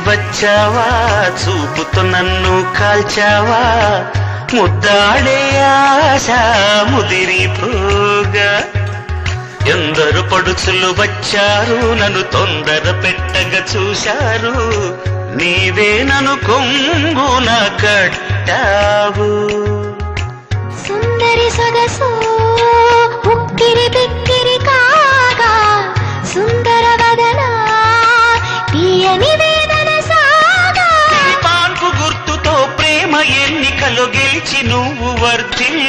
వచ్చావా చూపుతో నన్ను కాల్చావా ముద్దాడే ఆశ ముదిరిపోగా ఎందరు పడుచులు వచ్చారు నన్ను తొందర పెట్టగా చూశారు నీవే నన్ను కొంగున కట్టావు సుందరి సొగసు ఉక్కిరి బిక్కిరి కాగా సుందర వదన తీయని వేదన సాగా పాన్పు గుర్తుతో ప్రేమ ఎన్నికలు గెలిచి నువ్వు వర్ధిల్ల